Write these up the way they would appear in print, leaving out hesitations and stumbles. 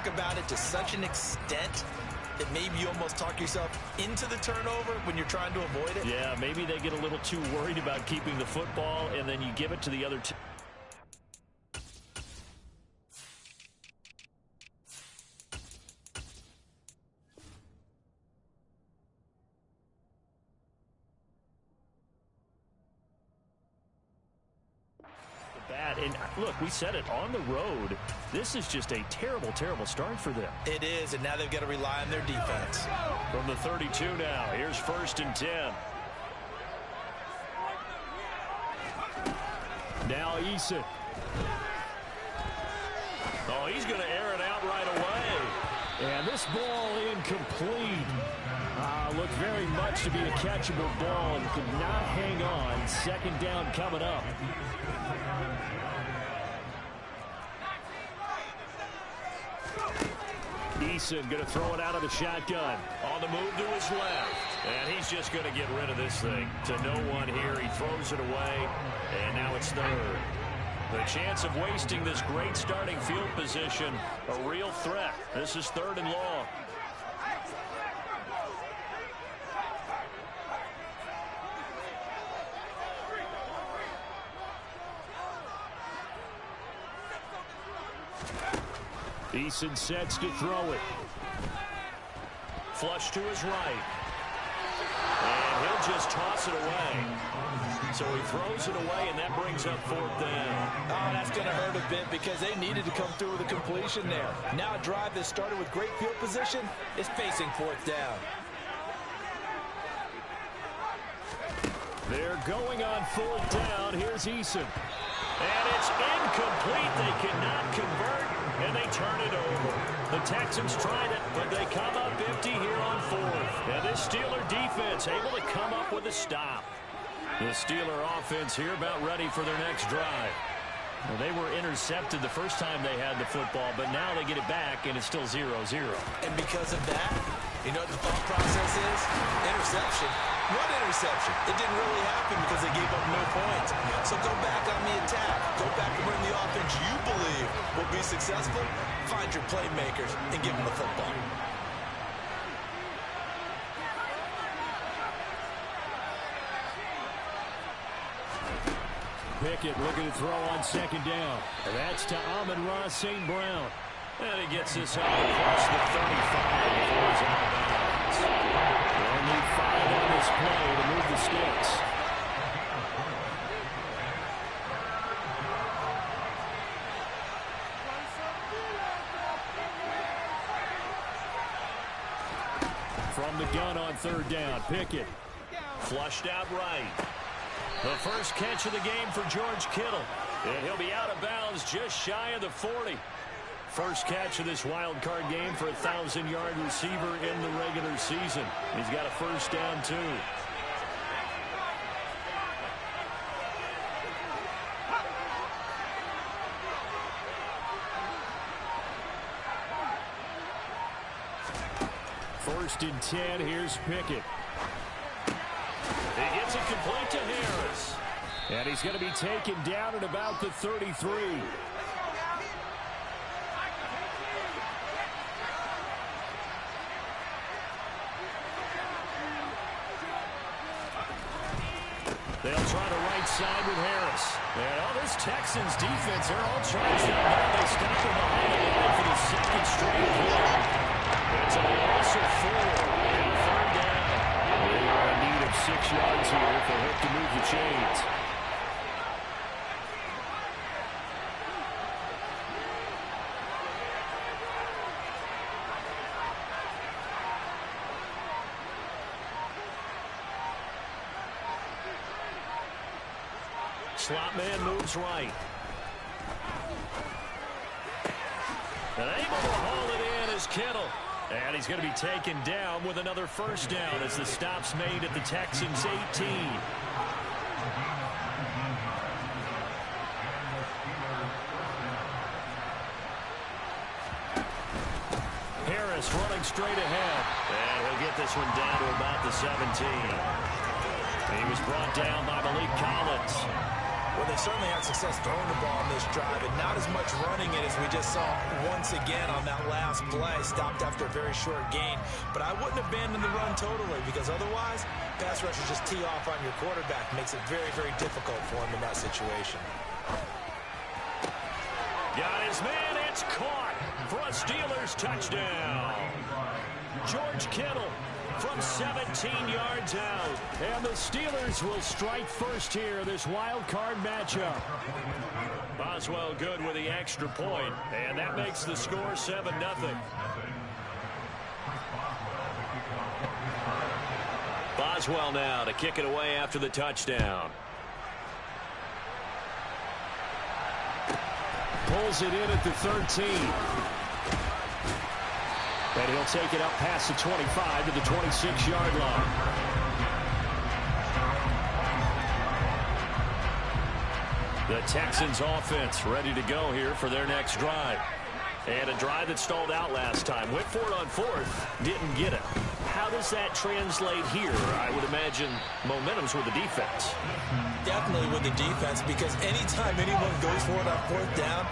talk about it to such an extent that maybe you almost talk yourself into the turnover when you're trying to avoid it? Yeah, maybe they get a little too worried about keeping the football, and then you give it to the other team. And look, we said it, on the road, this is just a terrible, terrible start for them. It is, and now they've got to rely on their defense. From the 32 now, here's 1st and 10. Now Eason. Oh, he's going to air it out right away. And this ball incomplete. Looked very much to be a catchable ball and could not hang on. 2nd down coming up. Eason going to throw it out of the shotgun. On the move to his left. And he's just going to get rid of this thing. To no one here. He throws it away. And now it's 3rd. The chance of wasting this great starting field position, a real threat. This is 3rd and long. Eason sets to throw it. Flush to his right. And he'll just toss it away. So he throws it away, and that brings up 4th down. Oh, that's going to hurt a bit because they needed to come through with a completion there. Now a drive that started with great field position is facing 4th down. They're going on 4th down. Here's Eason. And it's incomplete. They cannot convert, and they turn it over. The Texans tried it, but they come up empty here on 4th. And this Steeler defense able to come up with a stop. The Steeler offense here about ready for their next drive. Well, they were intercepted the first time they had the football, but now they get it back, and it's still 0-0. And because of that, you know what the thought process is? Interception. One interception. It didn't really happen because they gave up no points. So go back on the attack. Go back and run the offense you believe will be successful. Find your playmakers and give them the football. Pickett looking to throw on 2nd down. And that's to Amon-Ra St. Brown. And he gets this out across the 35 before he's out of bounds. They'll need 5 on this play to move the sticks. From the gun on 3rd down, Pickett. Flushed out right. The first catch of the game for George Kittle. And he'll be out of bounds just shy of the 40. First catch of this wild card game for a 1,000-yard receiver in the regular season. He's got a 1st down, too. First and 10, here's Pickett. He gets it complete to Harris. And he's going to be taken down at about the 33. They'll try the right side with Harris. And all this Texans defense, they're all charged up now. They stop him behind the line for the 2nd straight play. It's a loss of 4 and 3rd down. They are in need of 6 yards here if they hope to move the chains. Slot man moves right. And able to haul it in is Kittle. And he's going to be taken down with another 1st down as the stop's made at the Texans' 18. Harris running straight ahead. And he'll get this one down to about the 17. He was brought down by Malik Collins. Well, they certainly had success throwing the ball on this drive, and not as much running it as we just saw once again on that last play. Stopped after a very short gain. But I wouldn't abandon the run totally, because otherwise, pass rushers just tee off on your quarterback. Makes it very, very difficult for him in that situation. Got his man. It's caught for a Steelers touchdown. George Kittle from 17 yards out. And the Steelers will strike first here, this wild card matchup. Boswell good with the extra point, and that makes the score 7-0. Boswell now to kick it away after the touchdown. Pulls it in at the 13. And he'll take it up past the 25 to the 26-yard line. The Texans offense ready to go here for their next drive. And a drive that stalled out last time. Went for it on fourth, didn't get it. How does that translate here? I would imagine momentum's with the defense. Definitely with the defense, because anytime anyone goes for it on fourth down,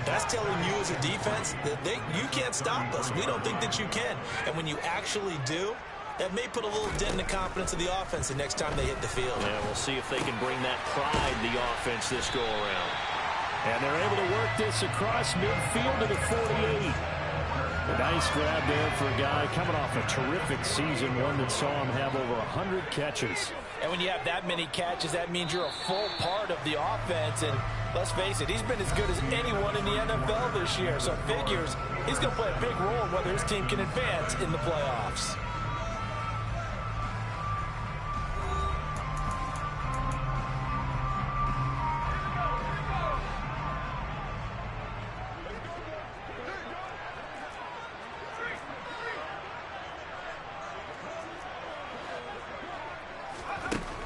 that's telling you as a defense that you can't stop us. We don't think that you can. And when you actually do, that may put a little dent in the confidence of the offense the next time they hit the field. Yeah, we'll see if they can bring that pride to the offense this go-around. And they're able to work this across midfield to the 48. A nice grab there for a guy coming off a terrific season, one that saw him have over 100 catches. And when you have that many catches, that means you're a full part of the offense. And let's face it, he's been as good as anyone in the NFL this year. So it figures he's going to play a big role in whether his team can advance in the playoffs.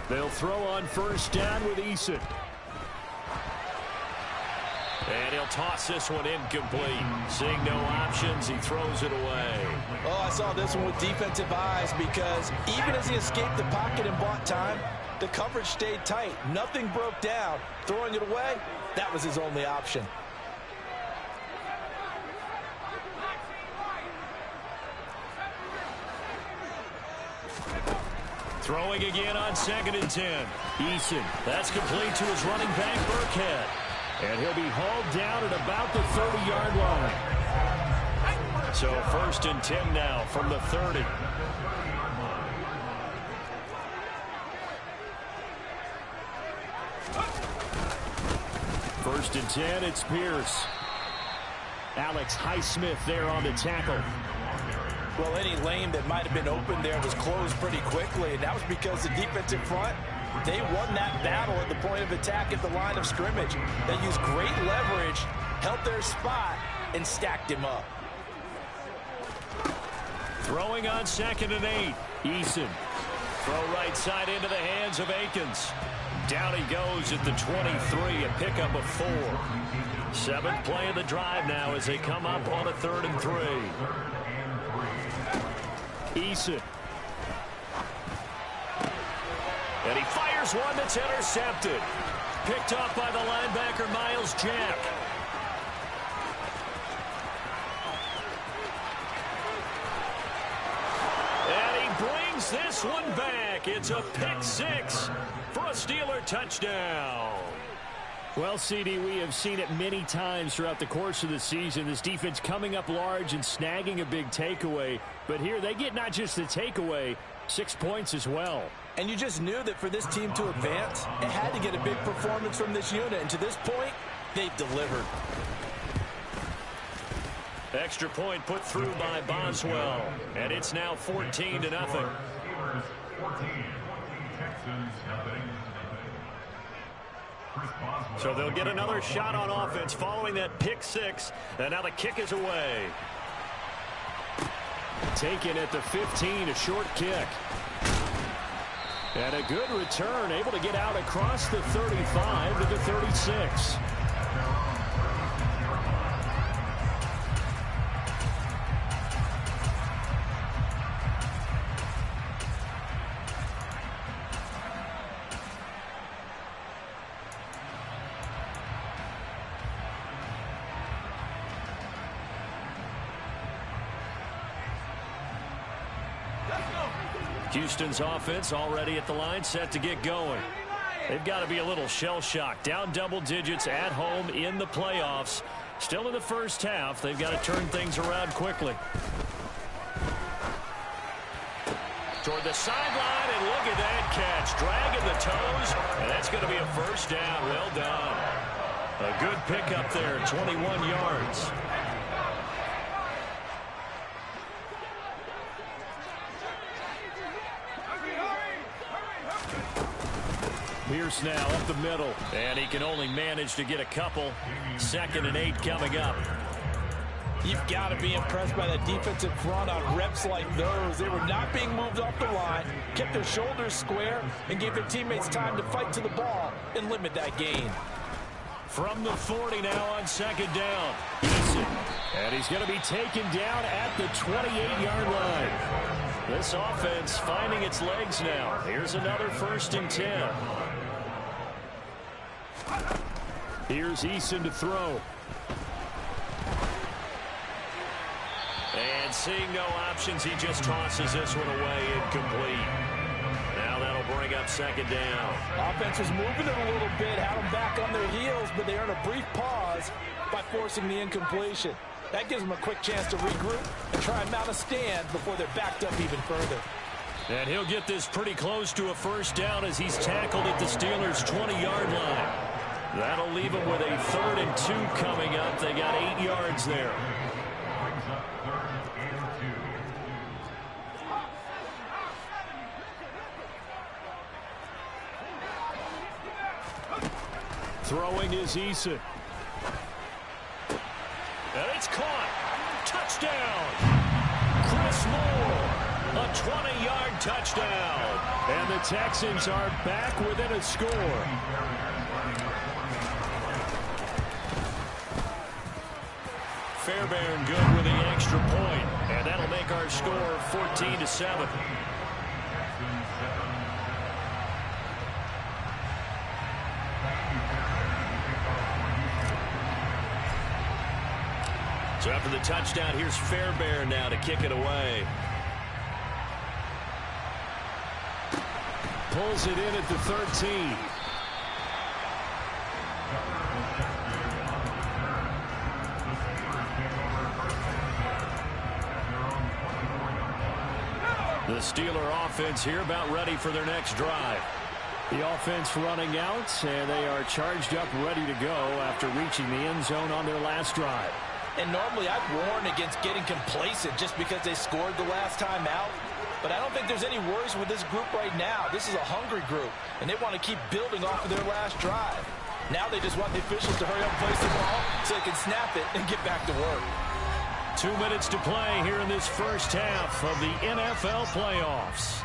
They'll throw on first down with Eason. And he'll toss this one incomplete. Seeing no options, he throws it away. Oh, I saw this one with defensive eyes, because even as he escaped the pocket and bought time, the coverage stayed tight. Nothing broke down. Throwing it away, that was his only option. Throwing again on 2nd and 10. Eason, that's complete to his running back, Burkhead. And he'll be hauled down at about the 30-yard line. So 1st and 10 now from the 30. First and 10, it's Pierce. Alex Highsmith there on the tackle. Well, any lane that might have been open there was closed pretty quickly, and that was because the defensive front, they won that battle at the point of attack at the line of scrimmage. They used great leverage, held their spot, and stacked him up. Throwing on 2nd and 8. Eason. Throw right side into the hands of Akins. Down he goes at the 23, a pickup of 4. 7th play of the drive now as they come up on a 3rd and 3. Eason. And he fires one that's intercepted. Picked off by the linebacker, Miles Jack. And he brings this one back. It's a pick 6 for a Steeler touchdown. Well, CD, we have seen it many times throughout the course of the season. This defense coming up large and snagging a big takeaway. But here they get not just the takeaway, 6 points as well. And you just knew that for this team to advance, it had to get a big performance from this unit. And to this point, they've delivered. Extra point put through by Boswell. And it's now 14-0. So they'll get another shot on offense following that pick 6. And now the kick is away. Taken at the 15, a short kick. And a good return, able to get out across the 35 to the 36. Houston's offense already at the line, set to get going. They've got to be a little shell-shocked. Down double digits at home in the playoffs. Still in the first half. They've got to turn things around quickly. Toward the sideline, and look at that catch. Dragging the toes, and that's going to be a first down. Well done. A good pickup there, 21 yards. Pierce now up the middle, and he can only manage to get a couple. 2nd and 8 coming up. You've got to be impressed by that defensive front on reps like those. They were not being moved off the line, kept their shoulders square, and gave their teammates time to fight to the ball and limit that gain. From the 40 now on 2nd down. Eason. And he's going to be taken down at the 28-yard line. This offense finding its legs now. Here's another 1st and 10. Here's Eason to throw. And seeing no options, he just tosses this one away, incomplete. Now that'll bring up 2nd down. Offense was moving it a little bit, had them back on their heels, but they earned a brief pause by forcing the incompletion. That gives them a quick chance to regroup and try and mount a stand before they're backed up even further. And he'll get this pretty close to a first down as he's tackled at the Steelers' 20-yard line. That'll leave them with a 3rd and 2 coming up. They got 8 yards there. Throwing is Eason. And it's caught. Touchdown. Chris Moore. A 20-yard touchdown. And the Texans are back within a score. Fairbairn good with the extra point. And that'll make our score 14-7. So after the touchdown, here's Fairbairn now to kick it away. Pulls it in at the 13. The Steeler offense here about ready for their next drive. The offense running out, and they are charged up, ready to go after reaching the end zone on their last drive. And normally I'd warn against getting complacent just because they scored the last time out. But I don't think there's any worries with this group right now. This is a hungry group, and they want to keep building off of their last drive. Now they just want the officials to hurry up and place the ball so they can snap it and get back to work. 2 minutes to play here in this first half of the NFL playoffs.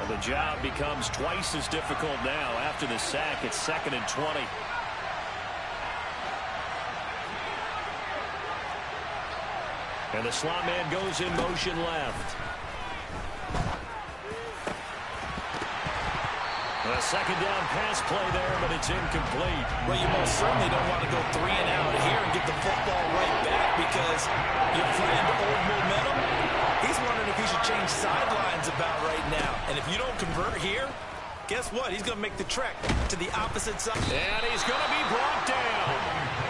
The job becomes twice as difficult now after the sack. It's 2nd and 20. And the slot man goes in motion left. A 2nd down pass play there, but it's incomplete. Well, you most certainly don't want to go 3 and out here and get the football right back because your friend, old momentum, he's wondering if he should change sidelines about right now. And if you don't convert here, guess what? He's going to make the trek to the opposite side. And he's going to be brought down.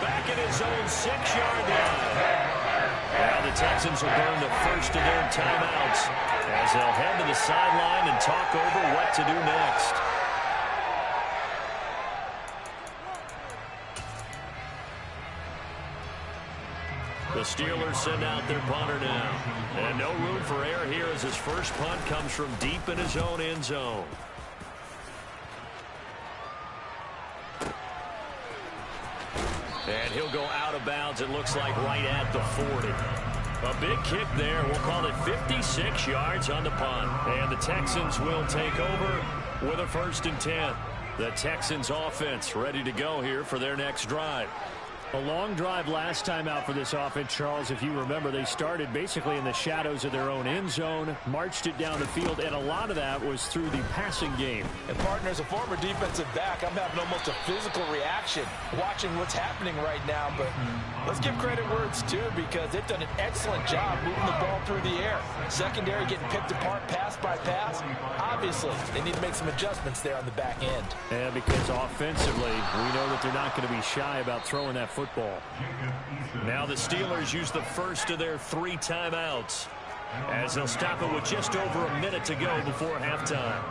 Back at his own 6-yard line. Now the Texans will burn the first of their timeouts as they'll head to the sideline and talk over what to do next. The Steelers send out their punter now. And no room for error here as his first punt comes from deep in his own end zone. And he'll go out of bounds, it looks like, right at the 40. A big kick there. We'll call it 56 yards on the punt. And the Texans will take over with a 1st and 10. The Texans offense ready to go here for their next drive. A long drive last time out for this offense, Charles. If you remember, they started basically in the shadows of their own end zone, marched it down the field, and a lot of that was through the passing game. And, partner, as a former defensive back, I'm having almost a physical reaction watching what's happening right now. But let's give credit where it's due, because they've done an excellent job moving the ball through the air. Secondary getting picked apart pass by pass. Obviously, they need to make some adjustments there on the back end. And because offensively, we know that they're not going to be shy about throwing that football. Now the Steelers use the first of their 3 timeouts, as they'll stop it with just over a minute to go before halftime.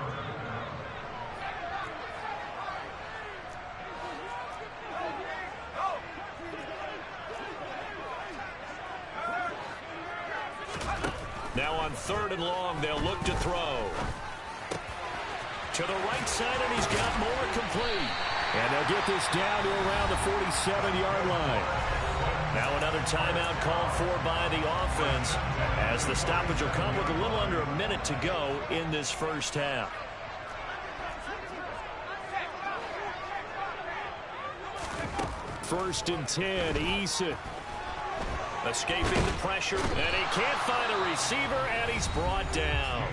Now on 3rd and long, they'll look to throw. To the right side, and he's got more complete. And they'll get this down to around the 47-yard line. Now another timeout called for by the offense, as the stoppage will come with a little under a minute to go in this first half. First and 10, Eason. Escaping the pressure, and he can't find a receiver, and he's brought down.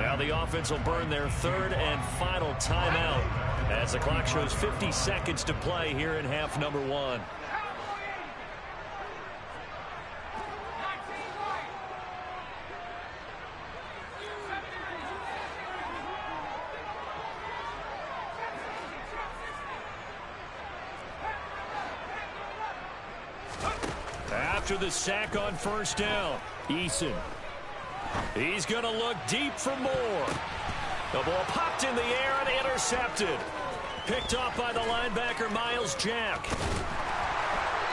Now the offense will burn their 3rd and final timeout, as the clock shows 50 seconds to play here in half number 1. After the sack on first down, Eason. He's going to look deep for more. The ball popped in the air and intercepted. Picked off by the linebacker, Miles Jack.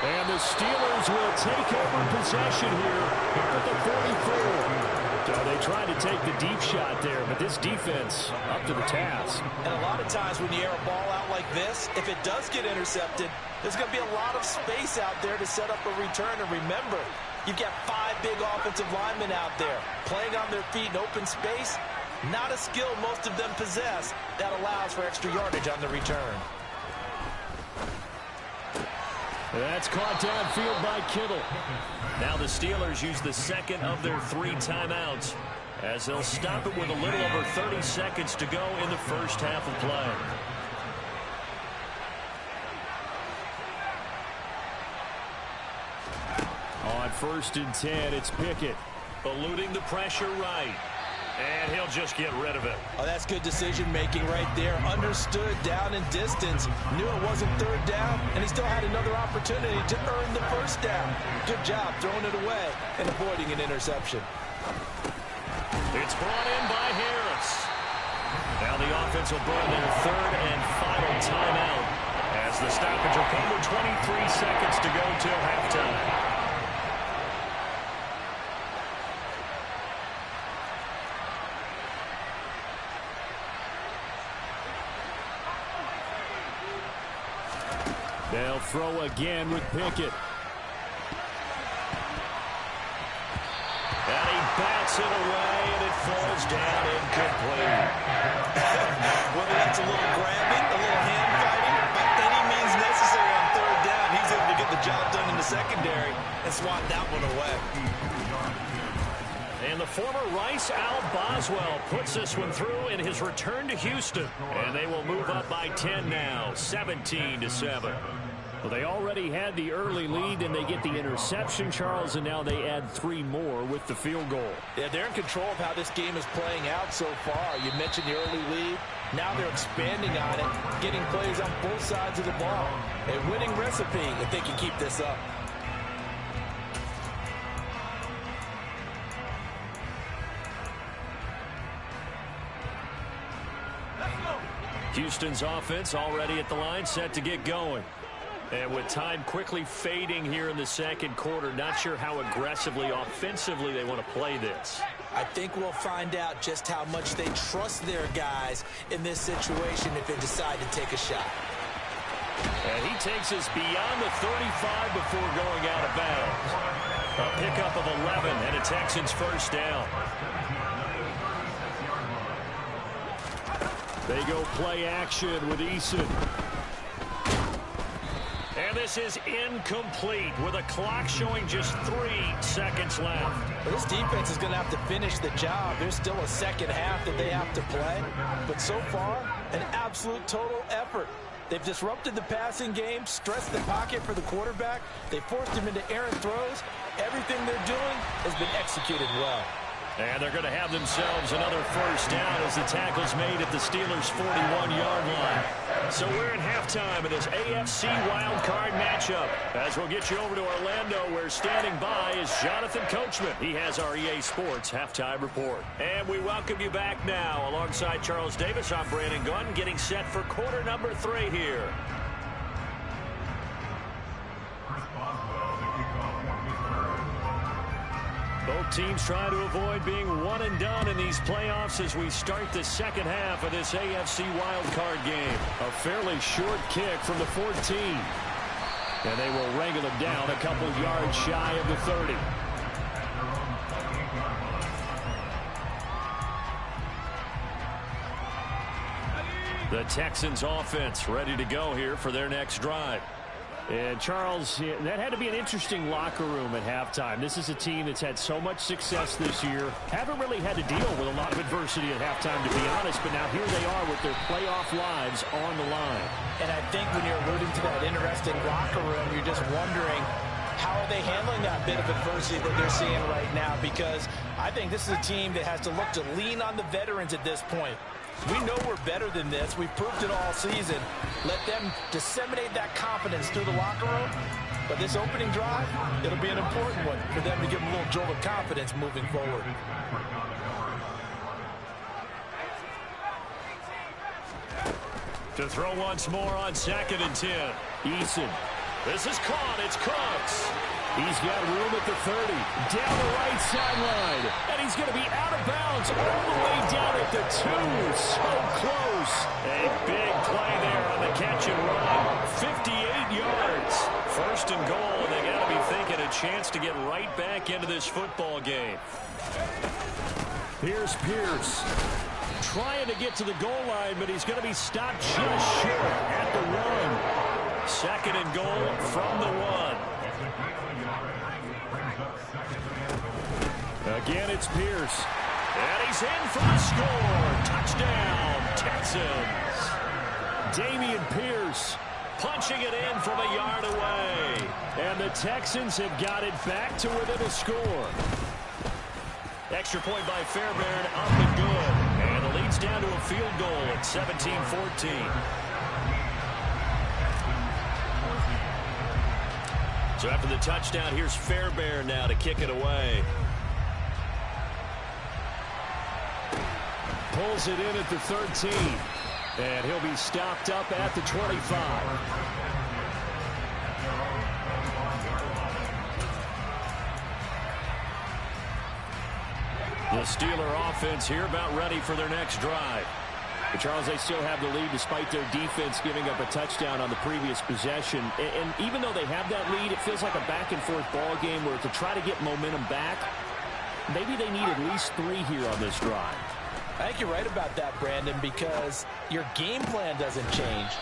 And the Steelers will take over possession here at the 44. So they tried to take the deep shot there, but this defense up to the task. And a lot of times when you air a ball out like this, if it does get intercepted, there's going to be a lot of space out there to set up a return. And remember, you've got 5 big offensive linemen out there playing on their feet in open space. Not a skill most of them possess that allows for extra yardage on the return. That's caught downfield by Kittle. Now the Steelers use the second of their 3 timeouts, as they'll stop it with a little over 30 seconds to go in the first half of play. On 1st and 10, it's Pickett. Eluding the pressure right. And he'll just get rid of it. Oh, that's good decision-making right there. Understood down and distance. Knew it wasn't 3rd down, and he still had another opportunity to earn the first down. Good job throwing it away and avoiding an interception. It's brought in by Harris. Now the offense will burn their 3rd and final timeout, as the stoppage will come with 23 seconds to go till halftime. They'll throw again with Pickett. And he bats it away, and it falls down incomplete. Whether that's a little grabbing, a little hand fighting, by any means necessary on 3rd down, he's able to get the job done in the secondary and swat that one away. And the former Rice Al Boswell puts this one through in his return to Houston. And they will move up by 10 now, 17-7. Well, they already had the early lead, and they get the interception, Charles, and now they add 3 more with the field goal. Yeah, they're in control of how this game is playing out so far. You mentioned the early lead. Now they're expanding on it, getting plays on both sides of the ball. A winning recipe if they can keep this up. Houston's offense already at the line, set to get going. And with time quickly fading here in the second quarter, not sure how aggressively, offensively they want to play this. I think we'll find out just how much they trust their guys in this situation if they decide to take a shot. And he takes us beyond the 35 before going out of bounds. A pickup of 11 and a Texans first down. They go play action with Eason. And this is incomplete with a clock showing just 3 seconds left. Well, this defense is going to have to finish the job. There's still a second half that they have to play. But so far, an absolute total effort. They've disrupted the passing game, stressed the pocket for the quarterback. They forced him into errant throws. Everything they're doing has been executed well. And they're going to have themselves another first down as the tackle's made at the Steelers' 41-yard line. So we're at halftime of this AFC wildcard matchup. As we'll get you over to Orlando, where standing by is Jonathan Coachman. He has our EA Sports halftime report. And we welcome you back now. Alongside Charles Davis, I'm Brandon Gunn, getting set for quarter number 3 here. Both teams trying to avoid being one and done in these playoffs as we start the second half of this AFC wildcard game. A fairly short kick from the 14. And they will wrangle it down a couple yards shy of the 30. The Texans offense ready to go here for their next drive. And, Charles, that had to be an interesting locker room at halftime. This is a team that's had so much success this year. Haven't really had to deal with a lot of adversity at halftime, to be honest. But now here they are with their playoff lives on the line. And I think when you're alluding to that interesting locker room, you're just wondering, how are they handling that bit of adversity that they're seeing right now? Because I think this is a team that has to look to lean on the veterans at this point. We know we're better than this. We've proved it all season. Let them disseminate that confidence through the locker room. But this opening drive, it'll be an important one for them to give them a little jolt of confidence moving forward. To throw once more on 2nd and 10. Eason. This is caught. It's Cooks. He's got room at the 30. Down the right sideline. And he's going to be out of bounds all the way down at the 2. So close. A big play there on the catch and run. 58 yards. First and goal. And they got to be thinking a chance to get right back into this football game. Here's Pierce. Trying to get to the goal line, but he's going to be stopped just short at the 1. 2nd and goal from the 1. Again, it's Pierce. And he's in for the score. Touchdown, Texans. Dameon Pierce punching it in from a yard away. And the Texans have got it back to within a score. Extra point by Fairbairn, up and good. And the lead's down to a field goal at 17-14. So after the touchdown, here's Fairbairn now to kick it away. Pulls it in at the 13. And he'll be stopped up at the 25. The Steeler offense here about ready for their next drive. But Charles, they still have the lead despite their defense giving up a touchdown on the previous possession. And even though they have that lead, it feels like a back-and-forth ball game where to try to get momentum back, maybe they need at least 3 here on this drive. I think you're right about that, Brandon, because your game plan doesn't change.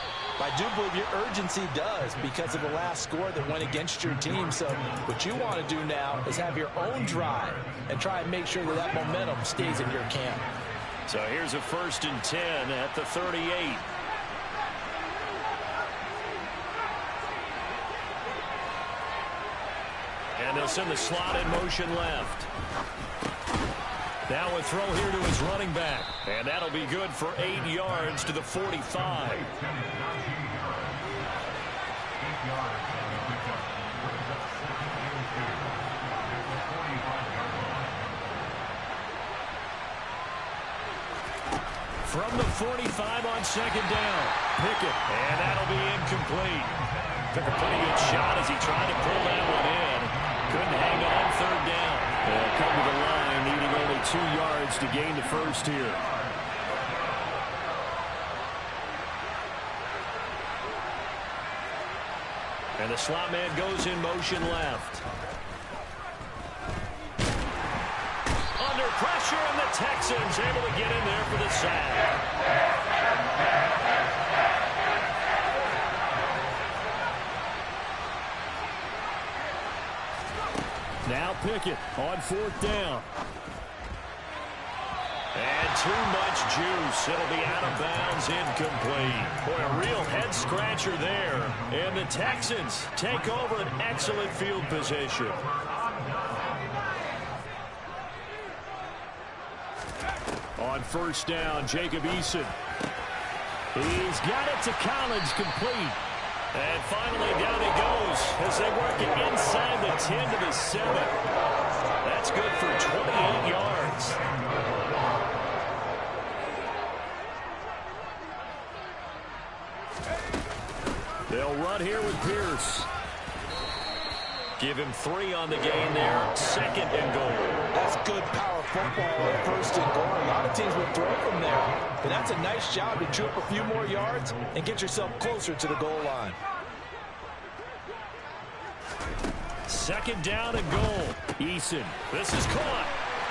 I do believe your urgency does because of the last score that went against your team. So what you want to do now is have your own drive and try and make sure that that momentum stays in your camp. So here's a 1st and 10 at the 38. And they'll send the slot in motion left. Now a throw here to his running back. And that'll be good for 8 yards to the 45. From the 45 on 2nd down. Pickett. And that'll be incomplete. Took a pretty good shot as he tried to pull that one in. Couldn't hang on 3rd down. They'll come to the line, needing only 2 yards to gain the first here. And the slot man goes in motion left. Under pressure, and the Texans able to get in there for the sack. Now Pickett on 4th down. And too much juice. It'll be out of bounds, incomplete. Boy, a real head-scratcher there. And the Texans take over an excellent field position. On 1st down, Jacob Eason. He's got it to Collins, complete. And finally down he goes as they work it inside the 10 to the 7. That's good for 28 yards. They'll run here with Pierce. Give him 3 on the gain there. 2nd and goal. That's good power football on 1st and goal. A lot of teams would throw from there. But that's a nice job to chew up a few more yards and get yourself closer to the goal line. 2nd down and goal. Eason. This is caught.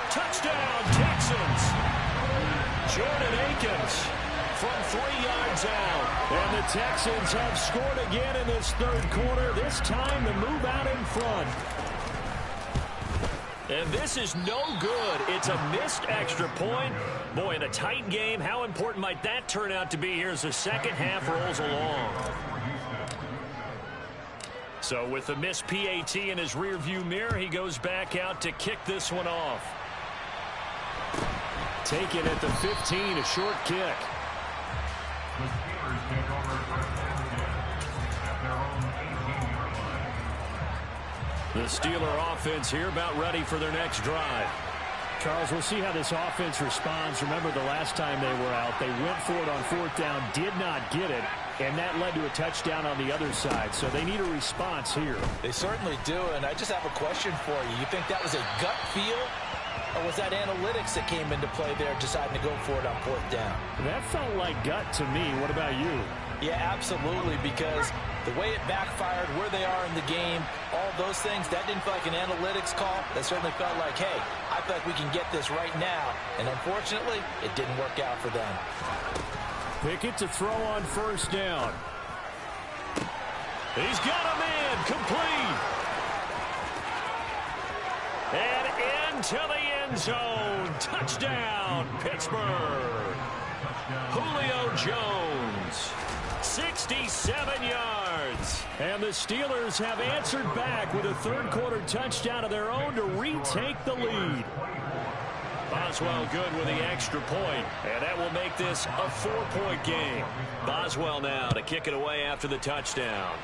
Touchdown, Texans. Jordan Akins from 3 yards out. And the Texans have scored again in this 3rd quarter. This time to move out in front. And this is no good. It's a missed extra point. Boy, in a tight game, how important might that turn out to be here as the 2nd half rolls along? So with the missed PAT in his rearview mirror, he goes back out to kick this one off. Taken at the 15, a short kick. The Steeler offense here about ready for their next drive. Charles, we'll see how this offense responds. Remember the last time they were out, they went for it on 4th down, did not get it, and that led to a touchdown on the other side. So they need a response here. They certainly do, and I just have a question for you. You think that was a gut feel, or was that analytics that came into play there deciding to go for it on 4th down? That felt like gut to me. What about you? Yeah, absolutely, because the way it backfired, where they are in the game, all those things, that didn't feel like an analytics call. That certainly felt like, hey, I feel like we can get this right now. And unfortunately, it didn't work out for them. Pickett to throw on 1st down. He's got a man, complete. And into the end zone. Touchdown, Pittsburgh. Julio Jones. 67 yards. And the Steelers have answered back with a 3rd quarter touchdown of their own to retake the lead. Boswell good with the extra point, and that will make this a 4-point game. Boswell now to kick it away after the touchdown.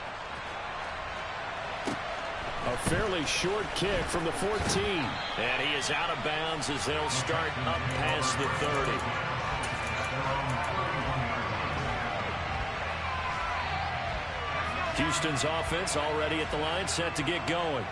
A fairly short kick from the 14. And he is out of bounds as they'll start up past the 30. Houston's offense already at the line, set to get going.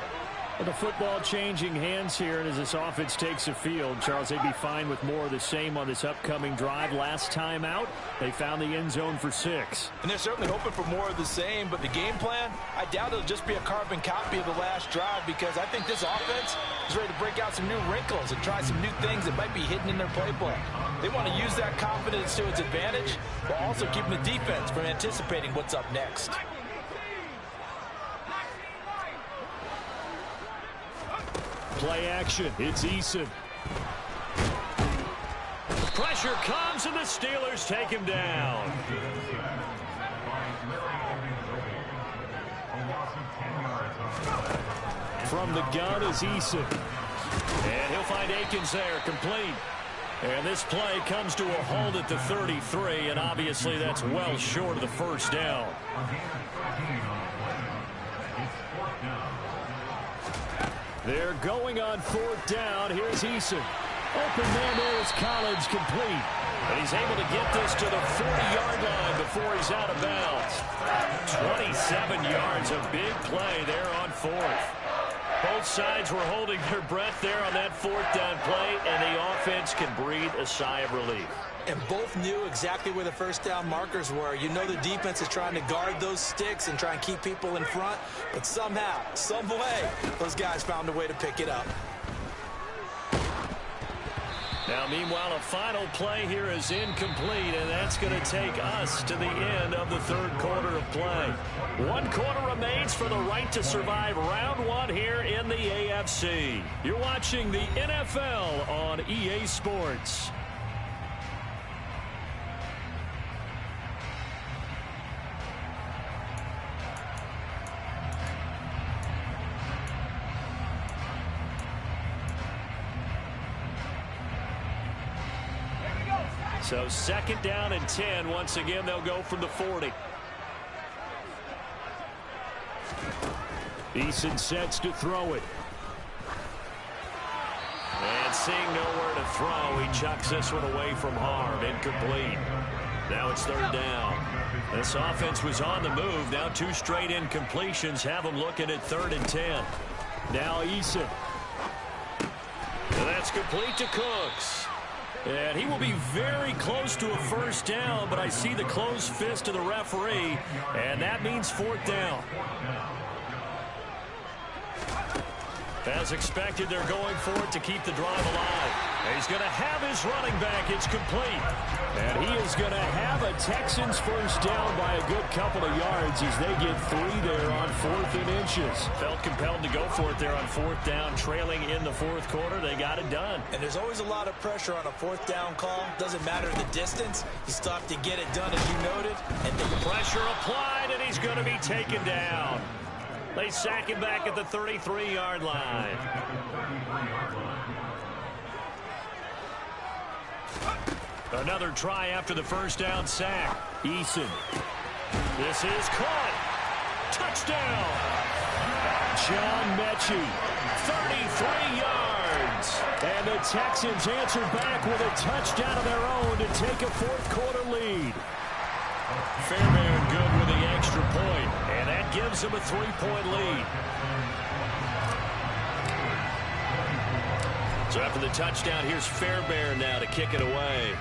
With the football changing hands here, and as this offense takes the field, Charles, they'd be fine with more of the same on this upcoming drive. Last time out, they found the end zone for 6. And they're certainly hoping for more of the same, but the game plan, I doubt it'll just be a carbon copy of the last drive, because I think this offense is ready to break out some new wrinkles and try some new things that might be hidden in their playbook. They want to use that confidence to its advantage, while also keeping the defense from anticipating what's up next. Play action. It's Eason. Pressure comes, and the Steelers take him down. From the gun is Eason. And he'll find Akins there, complete. And this play comes to a halt at the 33, and obviously that's well short of the 1st down. They're going on 4th down. Here's Eason. Open man there is Collins, complete. And he's able to get this to the 40-yard line before he's out of bounds. 27 yards, a big play there on 4th. Both sides were holding their breath there on that 4th down play, and the offense can breathe a sigh of relief. And both knew exactly where the 1st down markers were. You know the defense is trying to guard those sticks and try and keep people in front, but somehow, some way, those guys found a way to pick it up. Now, meanwhile, a final play here is incomplete, and that's going to take us to the end of the third quarter of play. 1 quarter remains for the right to survive round 1 here in the AFC. You're watching the NFL on EA Sports. So 2nd down and 10. Once again, they'll go from the 40. Eason sets to throw it. And seeing nowhere to throw, he chucks this one away from harm. Incomplete. Now it's 3rd down. This offense was on the move. Now 2 straight incompletions have them looking at 3rd and 10. Now Eason. And that's complete to Cooks. And he will be very close to a 1st down, but I see the closed fist of the referee, and that means 4th down. As expected, they're going for it to keep the drive alive. He's going to have his running back. It's complete. And he is going to have a Texans 1st down by a good couple of yards as they get 3 there on 4th and inches. Felt compelled to go for it there on 4th down, trailing in the 4th quarter. They got it done. And there's always a lot of pressure on a 4th down call. Doesn't matter the distance. You stop to get it done, as you noted. And the pressure applied, and he's going to be taken down. They sack him back at the 33-yard line. Another try after the 1st down sack. Eason. This is caught. Touchdown. John Mechie. 33 yards. And the Texans answer back with a touchdown of their own to take a 4th quarter lead. Fairbairn good with the extra point, and that gives him a 3-point lead. So after the touchdown, here's Fairbairn now to kick it away.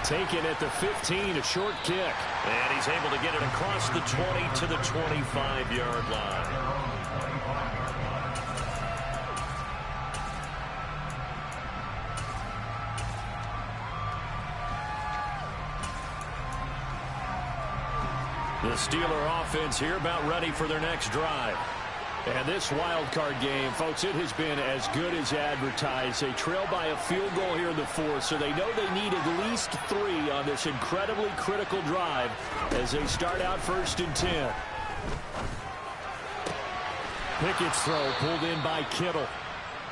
Taken at the 15, a short kick. And he's able to get it across the 20 to the 25-yard line. The Steeler offense here about ready for their next drive. And this wild card game, folks, it has been as good as advertised. They trail by a field goal here in the 4th, so they know they need at least 3 on this incredibly critical drive as they start out 1st and 10. Pickett's throw pulled in by Kittle.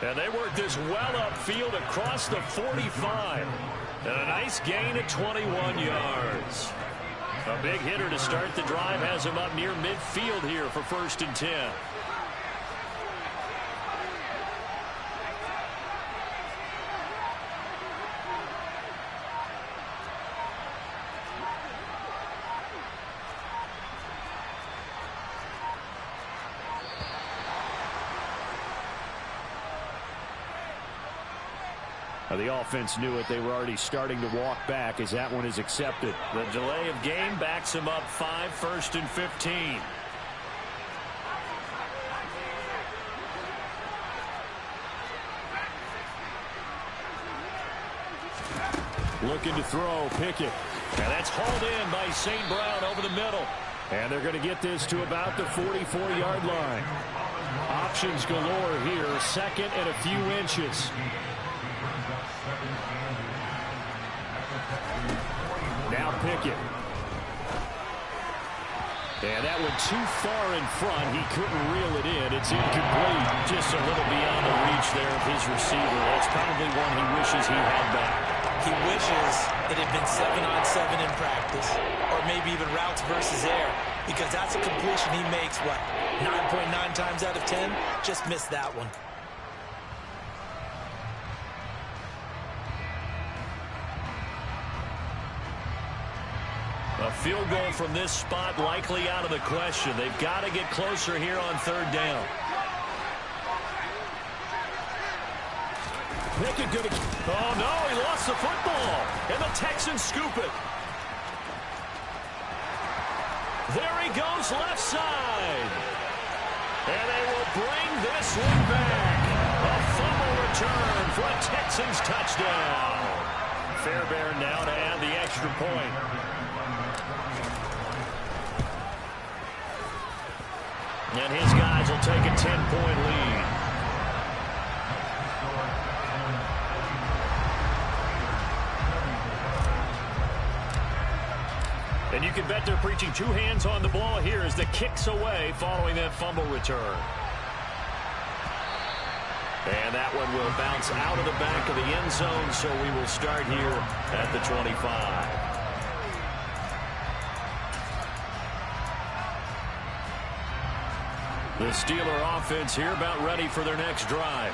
And they work this well upfield across the 45. And a nice gain at 21 yards. A big hitter to start the drive has him up near midfield here for 1st and 10. The offense knew it. They were already starting to walk back as that one is accepted. The delay of game backs him up 5, 1st and 15. Looking to throw, Pickett. And that's hauled in by St. Brown over the middle. And they're going to get this to about the 44-yard line. Options galore here, 2nd and a few inches. Now Pickett. And that went too far in front. He couldn't reel it in. It's incomplete. Just a little beyond the reach there of his receiver. That's probably one he wishes he had back. He wishes it had been 7-on-7 in practice, or maybe even routes versus air, because that's a completion he makes, what, 9.9 times out of 10? Just missed that one. A field goal from this spot likely out of the question. They've got to get closer here on 3rd down. Pickett going to... Oh, no, he lost the football. And the Texans scoop it. There he goes left side. And they will bring this one back. A return for a Texans touchdown. Fairbairn now to add the extra point. And his guys will take a 10-point lead. And you can bet they're preaching two hands on the ball here as the kick's away following that fumble return. And that one will bounce out of the back of the end zone, so we will start here at the 25. The Steeler offense here about ready for their next drive.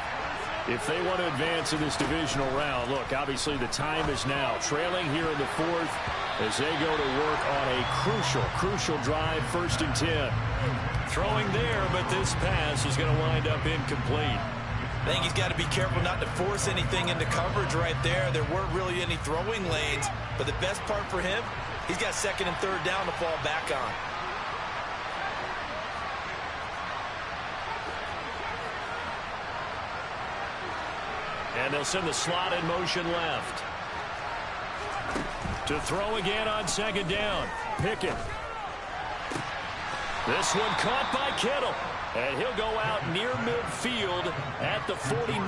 If they want to advance in this divisional round, look, obviously the time is now. Trailing here in the fourth as they go to work on a crucial drive, 1st and 10. Throwing there, but this pass is going to wind up incomplete. I think he's got to be careful not to force anything into coverage right there. There weren't really any throwing lanes, but the best part for him, he's got 2nd and 3rd down to fall back on. And they'll send the slot in motion left. To throw again on 2nd down. Pickett. This one caught by Kittle. And he'll go out near midfield at the 49.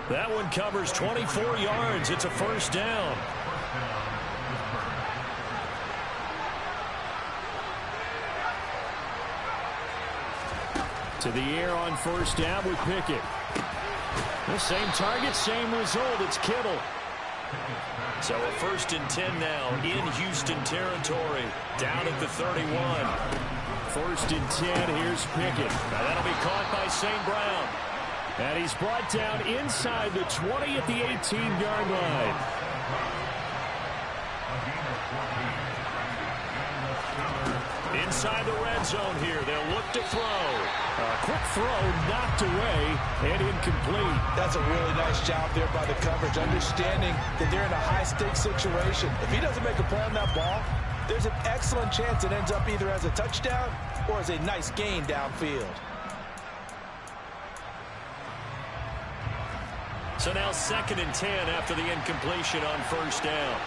That one covers 24 yards. It's a 1st down. To the air on 1st down with Pickett. The same target, same result. It's Kittle. So a 1st and 10 now in Houston territory. Down at the 31. 1st and 10. Here's Pickett. Now that'll be caught by St. Brown. And he's brought down inside the 20 at the 18-yard line. Inside the red zone here. They'll look to throw. A quick throw knocked away and incomplete. That's a really nice job there by the coverage, understanding that they're in a high-stakes situation. If he doesn't make a play on that ball, there's an excellent chance it ends up either as a touchdown or as a nice gain downfield. So now 2nd and 10 after the incompletion on 1st down.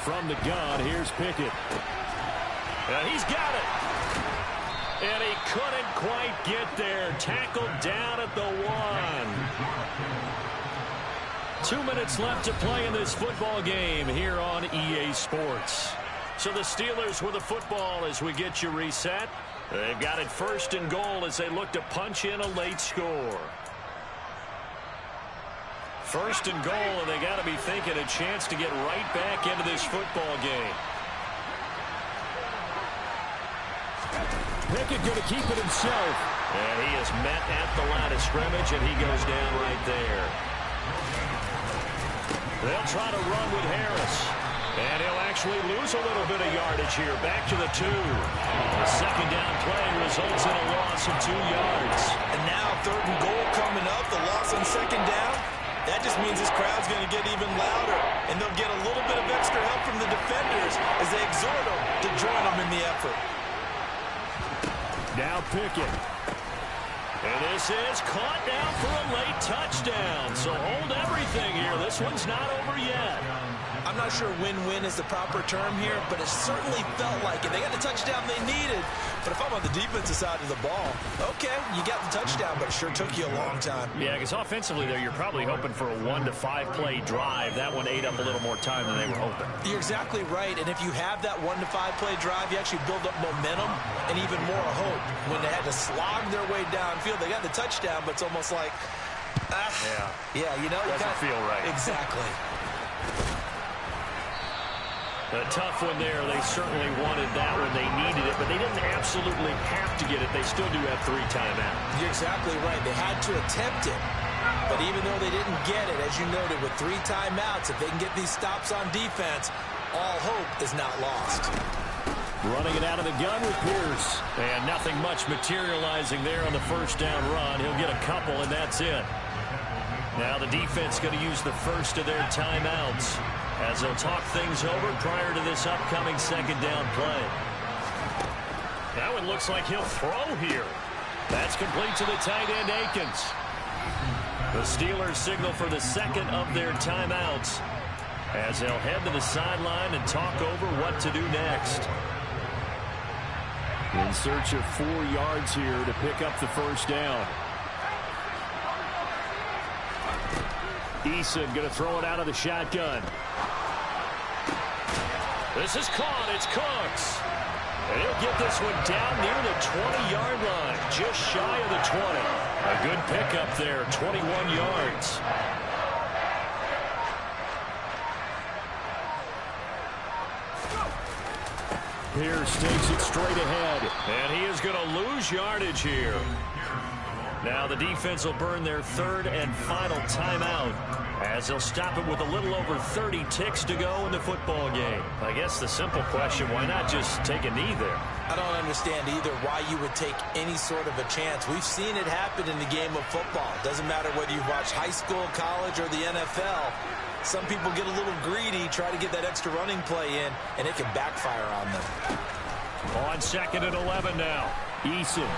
From the gun, here's Pickett. And he's got it. And he couldn't quite get there. Tackled down at the 1. 2 minutes left to play in this football game here on EA Sports. So the Steelers with the football as we get you reset. They've got it 1st and goal as they look to punch in a late score. 1st and goal, and they got to be thinking a chance to get right back into this football game. Pickett going to keep it himself. And he is met at the line of scrimmage, and he goes down right there. They'll try to run with Harris. And he'll actually lose a little bit of yardage here. Back to the 2. The 2nd down play results in a loss of 2 yards. And now 3rd and goal coming up. The loss on 2nd down. That just means this crowd's going to get even louder. And they'll get a little bit of extra help from the defenders as they exhort them to join them in the effort. Now Pickett. And this is caught down for a late touchdown. So hold everything here. This one's not over yet. I'm not sure win-win is the proper term here, but it certainly felt like it. They got the touchdown they needed. But if I'm on the defensive side of the ball, okay, you got the touchdown, but it sure took you a long time. Yeah, because offensively there, you're probably hoping for a 1 to 5 play drive. That one ate up a little more time than they were hoping. You're exactly right. And if you have that 1 to 5 play drive, you actually build up momentum and even more hope. When they had to slog their way downfield, they got the touchdown, but it's almost like, yeah, you know, doesn't feel right. Exactly. A tough one there. They certainly wanted that one. They needed it, but they didn't absolutely have to get it. They still do have 3 timeouts. You're exactly right. They had to attempt it. But even though they didn't get it, as you noted, with 3 timeouts, if they can get these stops on defense, all hope is not lost. Running it out of the gun with Pierce. And nothing much materializing there on the 1st down run. He'll get a couple, and that's it. Now the defense going to use the first of their timeouts as they'll talk things over prior to this upcoming 2nd down play. That one looks like he'll throw here. That's complete to the tight end, Akins. The Steelers signal for the second of their timeouts as they'll head to the sideline and talk over what to do next. In search of 4 yards here to pick up the first down. Eason going to throw it out of the shotgun. This is caught. It's Cooks. And he'll get this one down near the 20-yard line, just shy of the 20. A good pickup there, 21 yards. Pierce takes it straight ahead, and he is going to lose yardage here. Now the defense will burn their third and final timeout as they'll stop it with a little over 30 ticks to go in the football game. I guess the simple question, why not just take a knee there? I don't understand either why you would take any sort of a chance. We've seen it happen in the game of football. Doesn't matter whether you watch high school, college, or the NFL. Some people get a little greedy, try to get that extra running play in, and it can backfire on them. On 2nd and 11 now. Eason.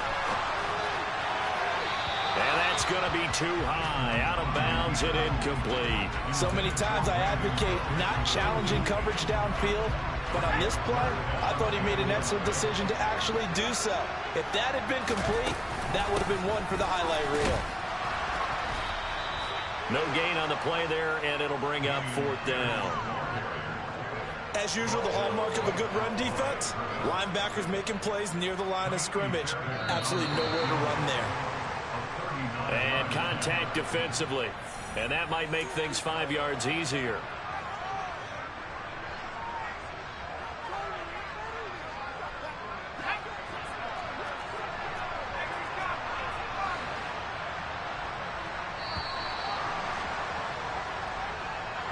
And that's going to be too high, out of bounds and incomplete. So many times I advocate not challenging coverage downfield, but on this play, I thought he made an excellent decision to actually do so. If that had been complete, that would have been one for the highlight reel. No gain on the play there, and it'll bring up 4th down. As usual, the hallmark of a good run defense, linebackers making plays near the line of scrimmage. Absolutely nowhere to run there. And contact defensively. And that might make things 5 yards easier.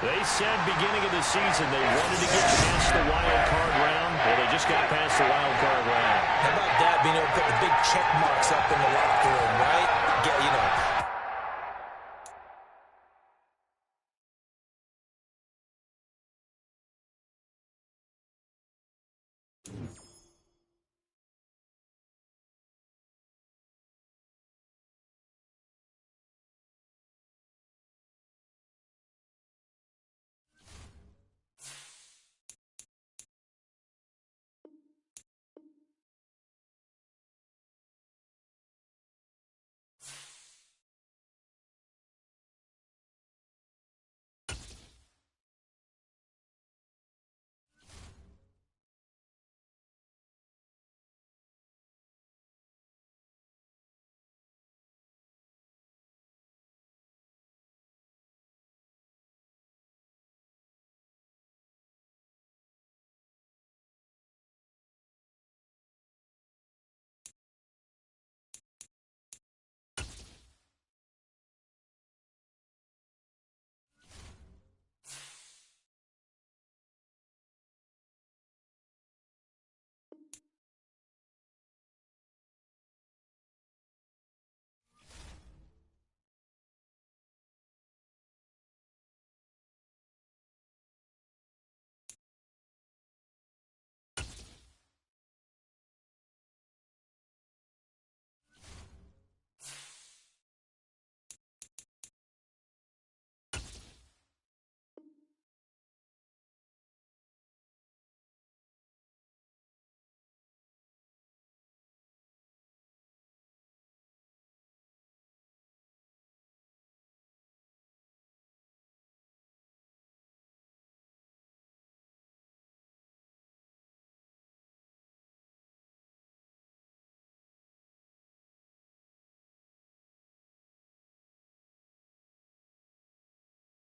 They said beginning of the season they wanted to get past the wild card round. Well, they just got past the wild card round. How about that, being able to put the big check marks up in the locker room, right? You know.